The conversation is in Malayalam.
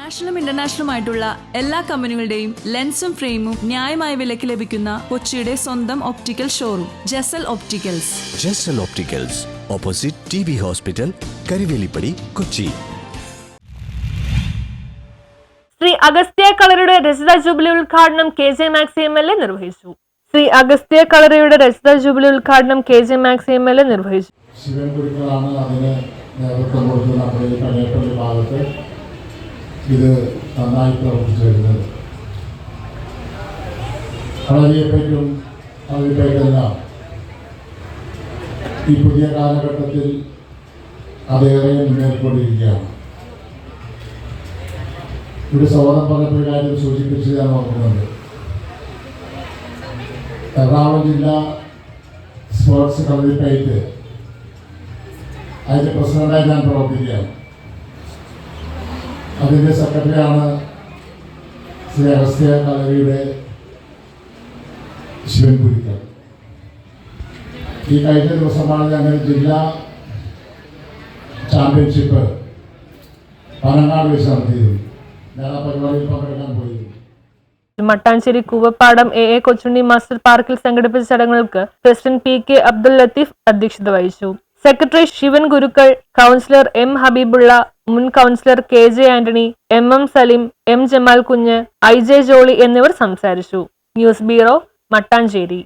നാഷണലും ഇന്റർനാഷണലുമായിട്ടുള്ള എല്ലാ കമ്പനികളുടെയും ലെൻസും ഫ്രെയിമും ന്യായമായ വിലയ്ക്ക് ലഭിക്കുന്ന കൊച്ചിയുടെ സ്വന്തം optical showroom Jesal opticals. Jesal opticals, opposite TB hospital, Karivelippady, Kochi. Shri Agastya കളരിയുടെ രജത ജൂബിലി ഉദ്ഘാടനം KJ മാക്സി MLA നിർവഹിച്ചു. ശ്രീ അഗസ്ത്യ കളരിയുടെ രജത ജൂബിലി ഉദ്ഘാടനം KJ മാക്സി MLA നിർവഹിച്ചു. ശിവൻ ഗുരുക്കളാണ് അതിന് നേതൃത്വം കൊടുത്ത് നമ്മുടെ ഈ കടയപ്പള്ളി ഭാഗത്ത് ഇത് നന്നായി പ്രവർത്തിച്ചു വരുന്നത്. കളരിയെപ്പറ്റും അതിനെല്ലാം ഈ പുതിയ കാലഘട്ടത്തിൽ അതേറെ മുന്നേറിക്കൊണ്ടിരിക്കുകയാണ്. ഇവിടെ സൗഹൃദം പറഞ്ഞപ്പോൾ കാര്യം സൂചിപ്പിച്ച് ഞാൻ ഓർക്കുന്നുണ്ട്. എറണാകുളം ജില്ലാ സ്പോർട്സ് കളരിപ്പയറ്റ് അതിൻ്റെ പ്രസിഡന്റായി ഞാൻ പ്രവർത്തിക്കുകയാണ്. അതിൻ്റെ സെക്രട്ടറിയാണ് ശ്രീ അഗസ്ത്യ കളരിയുടെ ശിവൻ പുരിക്കൽ. ഈ കഴിഞ്ഞ ദിവസമാണ് ഞങ്ങൾ ജില്ലാ ചാമ്പ്യൻഷിപ്പ് പനങ്ങാട് വെച്ച് നടത്തിയത്. ഞാൻ ആ പരിപാടിയിൽ പങ്കെടുക്കാൻ പോയി. മട്ടാഞ്ചേരി കൂവപ്പാടം AA കൊച്ചുണ്ണി മാസ്റ്റർ പാർക്കിൽ സംഘടിപ്പിച്ച ചടങ്ങുകൾക്ക് പ്രസിഡന്റ് PK അബ്ദുൽ ലത്തീഫ് അധ്യക്ഷത വഹിച്ചു. സെക്രട്ടറി ശിവൻ ഗുരുക്കൾ, കൗൺസിലർ M ഹബീബുള്ള, മുൻ councillor KJ Antony, MM Salim, M Jamal കുഞ്ഞ്, IJ ജോളി എന്നിവർ സംസാരിച്ചു. News bureau, Mattancherry.